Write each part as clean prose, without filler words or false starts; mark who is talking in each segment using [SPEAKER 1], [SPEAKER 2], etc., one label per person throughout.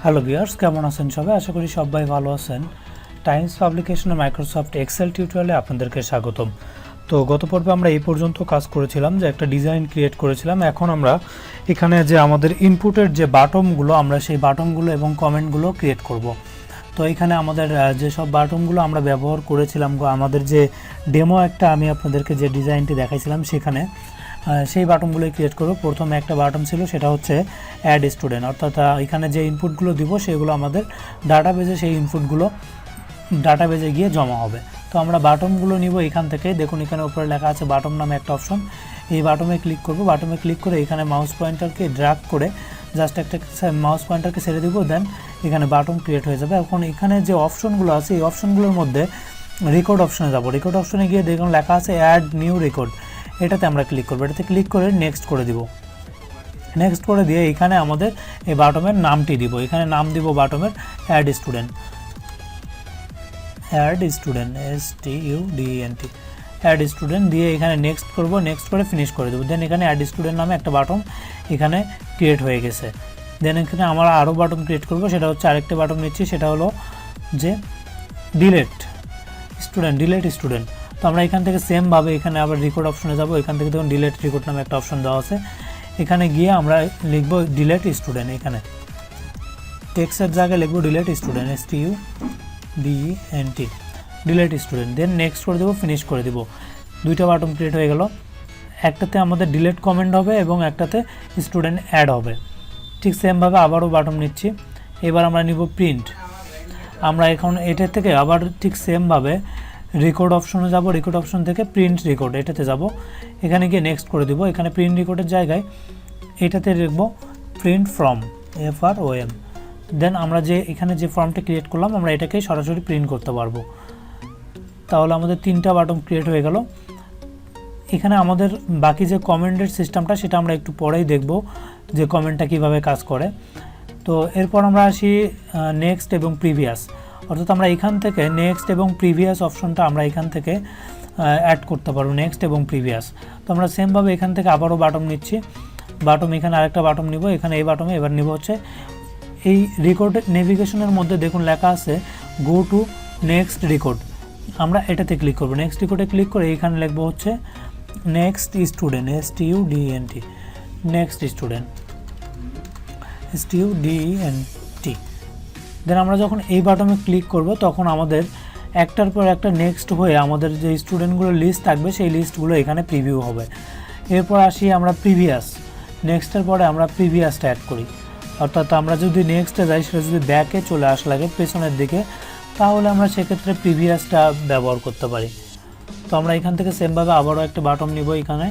[SPEAKER 1] Hello viewers, কেমন আছেন সবাই? আশা করি সবাই ভালো আছেন। টাইমস পাবলিকেশনে মাইক্রোসফট এক্সেল টিউটোরিয়ালে আপনাদেরকে স্বাগতম। তো গত পর্বে আমরা এই পর্যন্ত কাজ করেছিলাম যে একটা ডিজাইন ক্রিয়েট করেছিলাম। এখন আমরা এখানে যে আমাদের ইনপুটের যে বাটনগুলো, আমরা সেই বাটনগুলো এবং কমেন্টগুলো ক্রিয়েট করব। তো এখানে আমাদের যেসব বাটনগুলো আমরা ব্যবহার করেছিলাম, আমাদের যে ডেমো একটা আমি আপনাদেরকে যে ডিজাইনটি দেখাইছিলাম সেখানে সেই বাটনগুলোই ক্রিয়েট করব। প্রথমে একটা বাটন ছিল, সেটা হচ্ছে অ্যাড স্টুডেন্ট, অর্থাৎ এখানে যে ইনপুটগুলো দিব সেগুলো আমাদের ডাটাবেজে, সেই ইনপুটগুলো ডাটাবেজে গিয়ে জমা হবে। তো আমরা বাটনগুলো নিব এখান থেকে। দেখুন এখানে উপরে লেখা আছে বাটন নামে একটা অপশন। এই বাটনে ক্লিক করব। বাটনে ক্লিক করে এখানে মাউস পয়েন্টারকে ড্র্যাগ করে জাস্ট একটা মাউস পয়েন্টারকে ছেড়ে দিব, দেন এখানে বাটন ক্রিয়েট হয়ে যাবে। এখন এখানে যে অপশনগুলো আছে এই অপশনগুলোর মধ্যে রেকর্ড অপশনে যাব। রেকর্ড অপশনে গিয়ে দেখুন লেখা আছে অ্যাড নিউ রেকর্ড, এটাতে আমরা ক্লিক করব। এটাতে ক্লিক করে নেক্সট করে দিব। নেক্সট করে দিয়ে এখানে আমাদের এই বাটনের নামটি দিব। এখানে নাম দিব বাটনের add student, STUDENT, add student দিয়ে এখানে নেক্সট করব। নেক্সট করে ফিনিশ করে দেবো। দেন এখানে অ্যাড স্টুডেন্ট নামে একটা বাটন এখানে ক্রিয়েট হয়ে গেছে। দেন এখানে আমরা আরও বাটন ক্রিয়েট করব। সেটা হচ্ছে আরেকটা বাটন নিচ্ছি, সেটা হলো যে ডিলেট স্টুডেন্ট। তো আমরা এখান থেকে সেমভাবে এখানে আবার রেকর্ড অপশনে যাব। এখান থেকে দেখুন ডিলেট রেকর্ড নামে একটা অপশন দেওয়া আছে। এখানে গিয়ে আমরা লিখব ডিলেট স্টুডেন্ট। এখানে টেক্সটের জায়গায় লিখব delete student, STUDENT, delete student. Then next করে দেবো, ফিনিশ করে দেবো। দুইটা বাটন ক্রিয়েট হয়ে গেল। একটাতে আমাদের ডিলেট কমেন্ট হবে এবং একটাতে স্টুডেন্ট অ্যাড হবে। ঠিক সেমভাবে আবারও বাটন নিচ্ছি। এবার আমরা নিব প্রিন্ট। আমরা এখন এটা থেকে আবার ঠিক সেমভাবে রেকর্ড অপশনে যাব। রেকর্ড অপশন থেকে প্রিন্ট রেকর্ড এটাতে যাব। এখানে গিয়ে নেক্সট করে দেবো। এখানে প্রিন্ট রেকর্ডের জায়গায় এটাতে লিখব প্রিন্ট ফ্রম, FROM। দেন আমরা যে এখানে যে ফর্মটা ক্রিয়েট করলাম আমরা এটাকে সরাসরি প্রিন্ট করতে পারবো। তাহলে আমাদের তিনটা বাটন ক্রিয়েট হয়ে গেল। এখানে আমাদের বাকি যে কমেন্টের সিস্টেমটা সেটা আমরা একটু পরেই দেখব যে কমেন্টটা কিভাবে কাজ করে। তো এরপর আমরা আসি নেক্সট এবং প্রিভিয়াস, অর্থাৎ আমরা এখান থেকে নেক্সট এবং প্রিভিয়াস অপশনটা আমরা এখান থেকে অ্যাড করতে পারবো, নেক্সট এবং প্রিভিয়াস। তো আমরা সেমভাবে এখান থেকে আবারও বাটন নিচ্ছি। বাটন এখানে আরেকটা বাটন নিব। এখানে এই বাটনে এবার নিব হচ্ছে এই রেকর্ড নেভিগেশনের মধ্যে দেখুন লেখা আছে গো টু নেক্সট রেকর্ড। আমরা এটাতে ক্লিক করব। নেক্সট রেকর্ডে ক্লিক করে এখানে লিখবো হচ্ছে নেক্সট স্টুডেন্ট, STUDENT। দেন আমরা যখন এই বাটনে ক্লিক করব তখন আমাদের একটার পর একটা নেক্সট হয়ে আমাদের যে স্টুডেন্টগুলোর লিস্ট থাকবে সেই লিস্টগুলো এখানে প্রিভিউ হবে। এরপর আসি আমরা প্রিভিয়াস। নেক্সটের পরে আমরা প্রিভিয়াসটা অ্যাড করি, অর্থাৎ আমরা যদি নেক্সটে যাই সেটা যদি ব্যাকে চলে আসা লাগে পেছনের দিকে, তাহলে আমরা সেক্ষেত্রে প্রিভিয়াসটা ব্যবহার করতে পারি। তো আমরা এখান থেকে সেমভাবে আবারও একটা বাটন নিব। এখানে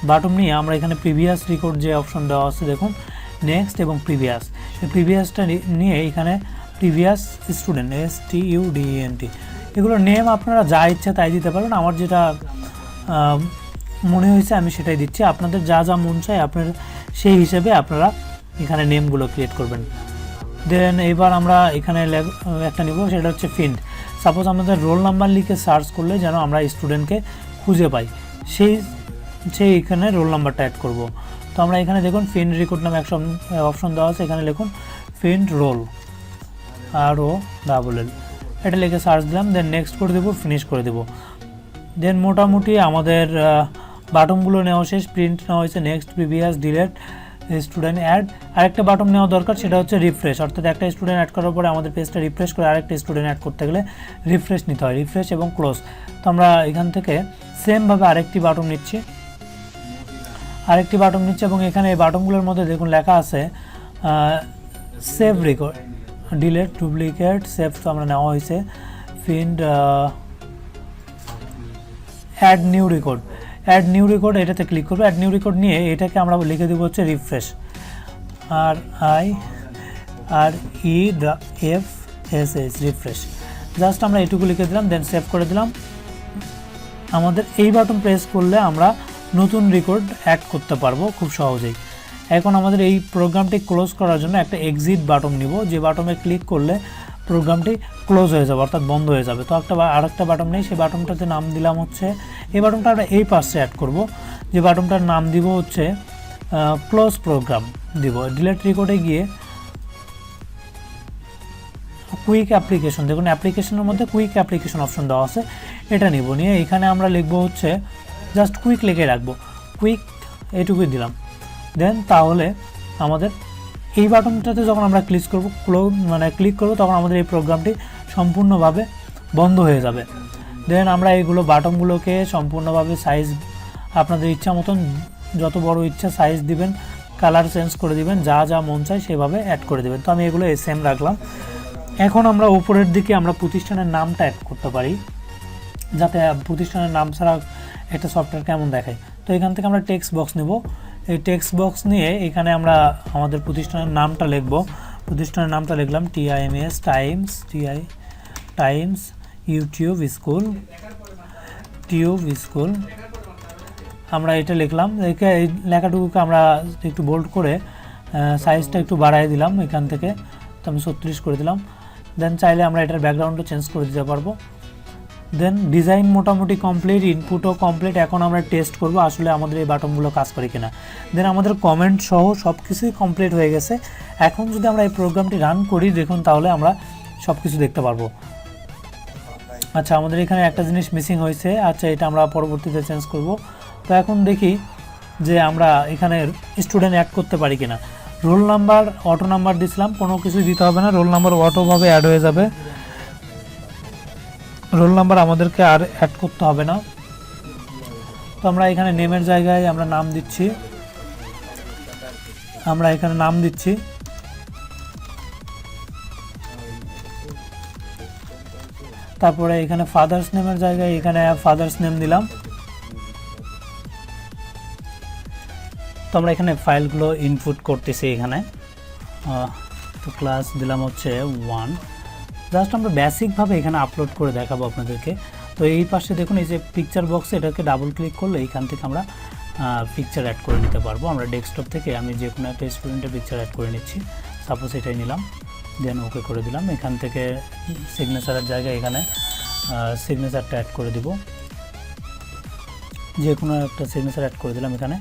[SPEAKER 1] বাটন নিয়ে আমরা এখানে প্রিভিয়াস রেকর্ড যে অপশন দেওয়া আছে দেখুন নেক্সট এবং প্রিভিয়াস, এই প্রিভিয়াসটা নিয়ে এখানে প্রিভিয়াস স্টুডেন্ট, STUDENT। এগুলো নেম আপনারা যা ইচ্ছা তাই দিতে পারেন। আমার যেটা মনে হয়েছে আমি সেটাই দিচ্ছি। আপনাদের যা যা মন চায় আপনার সেই হিসেবে আপনারা এখানে নেমগুলো ক্রিয়েট করবেন। দেন এবার আমরা এখানে একটা নিব, সেটা হচ্ছে ফিল্ড। সাপোজ আমাদের রোল নাম্বার লিখে সার্চ করলে যেন আমরা স্টুডেন্টকে খুঁজে পাই, সেই এখানে রোল নাম্বারটা অ্যাড করব। তো আমরা এখানে দেখুন ফিল্ড রেকর্ড নামে একটা অপশন দেওয়া আছে। এখানে লিখুন ফিল্ড রোল, ROLL, এটা লিখে সার্চ দিলাম। দেন নেক্সট করে দেবো, ফিনিশ করে দেবো। দেন মোটামুটি আমাদের বাটনগুলো নেওয়া শেষ। প্রিন্ট নেওয়া হয়েছে, next, previous, delete, student, add. আরেকটা বাটন নেওয়া দরকার, সেটা হচ্ছে রিফ্রেশ, অর্থাৎ একটা স্টুডেন্ট অ্যাড করার পরে আমাদের পেজটা রিফ্রেশ করে আরেকটা স্টুডেন্ট অ্যাড করতে গেলে রিফ্রেশ নিতে হয়, রিফ্রেশ এবং ক্লোজ। তো আমরা এখান থেকে সেমভাবে আরেকটি বাটন নিচ্ছি এবং এখানে এই বাটনগুলোর মধ্যে দেখুন লেখা আছে save record, delete, duplicate, save. তো আমরা নেওয়া হয়েছে ফিল্ড অ্যাড নিউ রেকর্ড, এটাতে ক্লিক করবো। অ্যাড নিউ রেকর্ড নিয়ে এটাকে আমরা লিখে দেবো হচ্ছে রিফ্রেশ, REFRESH, রিফ্রেশ। জাস্ট আমরা এটুকু লিখে দিলাম, দেন সেভ করে দিলাম। আমাদের এই বাটন প্রেস করলে আমরা নতুন রেকর্ড অ্যাড করতে পারবো খুব সহজেই। এখন আমাদের এই প্রোগ্রামটি ক্লোজ করার জন্য একটা এক্সিট বাটন নিব, যে বাটনে ক্লিক করলে প্রোগ্রামটি ক্লোজ হয়ে যাবে, অর্থাৎ বন্ধ হয়ে যাবে। তো আরেকটা বাটন নেই, সেই বাটনটাতে নাম দিলাম হচ্ছে, এই বাটনটা আমরা এই পাশে অ্যাড করব, যে বাটনটার নাম দিব হচ্ছে ক্লোজ প্রোগ্রাম দিব। ডিলেট রেকর্ডে গিয়ে কুইক অ্যাপ্লিকেশন, দেখুন অ্যাপ্লিকেশনের মধ্যে কুইক অ্যাপ্লিকেশন অপশন দেওয়া আছে, এটা নিব, নিয়ে এখানে আমরা লিখবো হচ্ছে জাস্ট কুইক লিখে রাখবো, কুইক এইটুকুই দিলাম। দেন তাহলে আমাদের এই বাটনটাতে যখন আমরা ক্লিক করব তখন আমাদের এই প্রোগ্রামটি সম্পূর্ণভাবে বন্ধ হয়ে যাবে। দেন আমরা এইগুলো বাটনগুলোকে সম্পূর্ণভাবে সাইজ আপনাদের ইচ্ছা মতন যত বড় ইচ্ছা সাইজ দিবেন, কালার চেঞ্জ করে দিবেন, যা যা মন চায় সেভাবে অ্যাড করে দেবেন। তো আমি এগুলো সেম রাখলাম। এখন আমরা উপরের দিকে আমরা প্রতিষ্ঠানের নামটা অ্যাড করতে পারি, যাতে প্রতিষ্ঠানের নাম ছাড়া একটা সফটওয়্যার কেমন দেখায়। তো এখান থেকে আমরা টেক্সট বক্স নেব, এই টেক্সট বক্স নিয়ে এখানে আমরা আমাদের প্রতিষ্ঠানের নামটা লিখব। প্রতিষ্ঠানের নামটা লিখলাম TIMS টাইমস ইউটিউব স্কুল, আমরা এটা লিখলাম। এই লেখাটুকুকে আমরা একটু বোল্ড করে সাইজটা একটু বাড়াই দিলাম এখান থেকে, তো আমি 36 করে দিলাম। দেন চাইলে আমরা এটার ব্যাকগ্রাউন্ডও চেঞ্জ করে দিতে পারবো। দেন ডিজাইন মোটামুটি কমপ্লিট, ইনপুটও কমপ্লিট। এখন আমরা টেস্ট করব আসলে আমাদের এই বাটনগুলো কাজ করে কিনা। দেন আমাদের কমেন্ট সহ সব কিছুই কমপ্লিট হয়ে গেছে। এখন যদি আমরা এই প্রোগ্রামটি রান করি, দেখুন তাহলে আমরা সব কিছু দেখতে পারবো। আচ্ছা, আমাদের এখানে একটা জিনিস মিসিং হয়েছে, আচ্ছা এটা আমরা পরবর্তীতে চেঞ্জ করব। তো এখন দেখি যে আমরা এখানে স্টুডেন্ট অ্যাড করতে পারি কিনা। রোল নাম্বার, অটো নাম্বার দিছিলাম, কোনো কিছু দিতে হবে না, রোল নাম্বার অটোভাবে অ্যাড হয়ে যাবে। রোল নাম্বার আমাদেরকে আর অ্যাড করতে হবে না। তো আমরা এখানে নেমের জায়গায় আমরা নাম দিচ্ছি, তারপরে এখানে ফাদার্স নেমের জায়গায় এখানে ফাদার্স নেম দিলাম। তো আমরা এখানে ফাইলগুলো ইনপুট করতেছি এখানে। তো ক্লাস দিলাম হচ্ছে 1, জাস্ট আমরা বেসিকভাবে এখানে আপলোড করে দেখাবো আপনাদেরকে। তো এই পাশে দেখুন এই যে পিকচার বক্স, এটাকে ডাবল ক্লিক করলে এইখান থেকে আমরা পিকচার অ্যাড করে নিতে পারবো। আমরা ডেস্কটপ থেকে আমি যে কোনো একটা স্টুডেন্টের পিকচার অ্যাড করে নিচ্ছি, সাপোজ এটাই নিলাম, দেন ওকে করে দিলাম। এখান থেকে সিগনেচারের জায়গায় এখানে সিগনেচারটা অ্যাড করে দিব, যে কোনো একটা সিগনেচার অ্যাড করে দিলাম এখানে।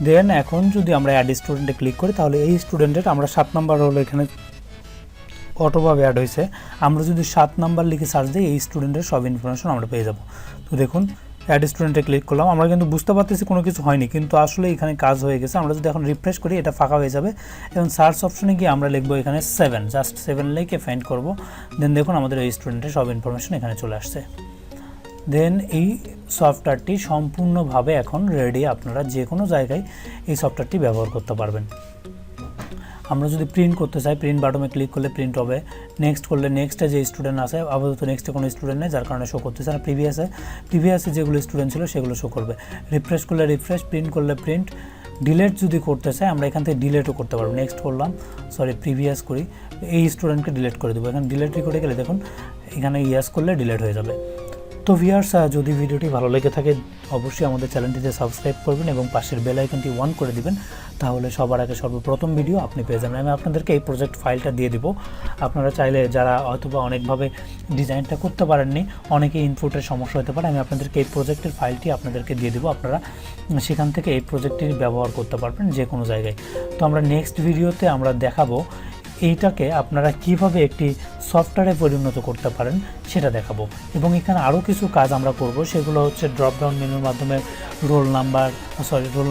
[SPEAKER 1] দেন এখন যদি আমরা অ্যাড স্টুডেন্টে ক্লিক করি, তাহলে এই স্টুডেন্টের আমরা 7 নাম্বার হলো এখানে অটোভাবে অ্যাড হয়েছে। আমরা যদি 7 নাম্বার লিখে সার্চ দিই, এই স্টুডেন্টের সব ইনফরমেশন আমরা পেয়ে যাব। তো দেখুন অ্যাড স্টুডেন্টে ক্লিক করলাম, আমরা কিন্তু বুঝতে পারতেছি কোনো কিছু হয়নি, কিন্তু আসলে এখানে কাজ হয়ে গেছে। আমরা যদি এখন রিফ্রেশ করি, এটা ফাঁকা হয়ে যাবে। এবং সার্চ অপশনে গিয়ে আমরা লিখবো এখানে 7, জাস্ট 7 লিখে ফাইন্ড করব। দেন দেখুন আমাদের এই স্টুডেন্টের সব ইনফরমেশন এখানে চলে আসছে। দেন এই সফটওয়্যারটি সম্পূর্ণভাবে এখন রেডি, আপনারা যে কোনো জায়গায় এই সফটওয়্যারটি ব্যবহার করতে পারবেন। আমরা যদি প্রিন্ট করতে চাই, প্রিন্ট বাটনে ক্লিক করলে প্রিন্ট হবে। নেক্সট করলে নেক্সটে যে স্টুডেন্ট আছে, আপাতত নেক্সটে কোনো স্টুডেন্ট নেই, যার কারণে শো করতেছে না। প্রিভিয়াসে যেগুলো স্টুডেন্ট ছিল সেগুলো শো করবে। রিফ্রেশ করলে রিফ্রেশ, প্রিন্ট করলে প্রিন্ট। ডিলেট যদি করতে চাই আমরা এখান থেকে ডিলেটও করতে পারবো। নেক্সট করলাম, প্রিভিয়াস করি, এই স্টুডেন্টকে ডিলেট করে দেবো। এখানে ডিলেট করে গেলে দেখুন এখানে ইয়েস করলে ডিলেট হয়ে যাবে। তো ভিউয়ার্স, যদি ভিডিওটি ভালো লেগে থাকে অবশ্যই আমাদের চ্যানেলটিতে সাবস্ক্রাইব করবেন এবং পাশের বেল আইকনটি অন করে দিবেন, তাহলে সবার আগে সর্বপ্রথম ভিডিও আপনি পেয়ে যাবেন। আমি আপনাদেরকে এই প্রজেক্ট ফাইলটা দিয়ে দিব। আপনারা চাইলে যারা হয়তোবা অনেকভাবে ডিজাইনটা করতে পারেননি, অনেকে ইনপুটের সমস্যা হতে পারে, আমি আপনাদেরকে এই প্রজেক্টের ফাইলটি আপনাদেরকে দিয়ে দিব। আপনারা সেখান থেকে এই প্রজেক্টটি ব্যবহার করতে পারবেন যে কোনো জায়গায়। তো আমরা নেক্সট ভিডিওতে আমরা দেখাবো এইটাকে আপনারা কিভাবে একটি সফটওয়্যারে পরিণত করতে পারেন সেটা দেখাবো। এবং এখানে আরও কিছু কাজ আমরা করব, সেগুলো হচ্ছে ড্রপডাউন মেনুর মাধ্যমে রোল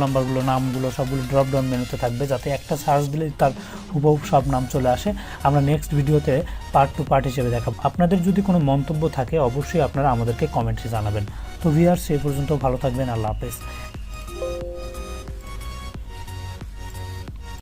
[SPEAKER 1] নাম্বারগুলো নামগুলো সবগুলো ড্রপডাউন মেনুতে থাকবে, যাতে একটা সার্চ দিলে তার হুবহু সব নাম চলে আসে। আমরা নেক্সট ভিডিওতে পার্ট টু পার্ট হিসেবে দেখাবো। আপনাদের যদি কোনো মন্তব্য থাকে অবশ্যই আপনারা আমাদেরকে কমেন্টে জানাবেন। তো ভিউয়ার্স, সেই পর্যন্ত ভালো থাকবেন, আল্লাহ হাফেজ।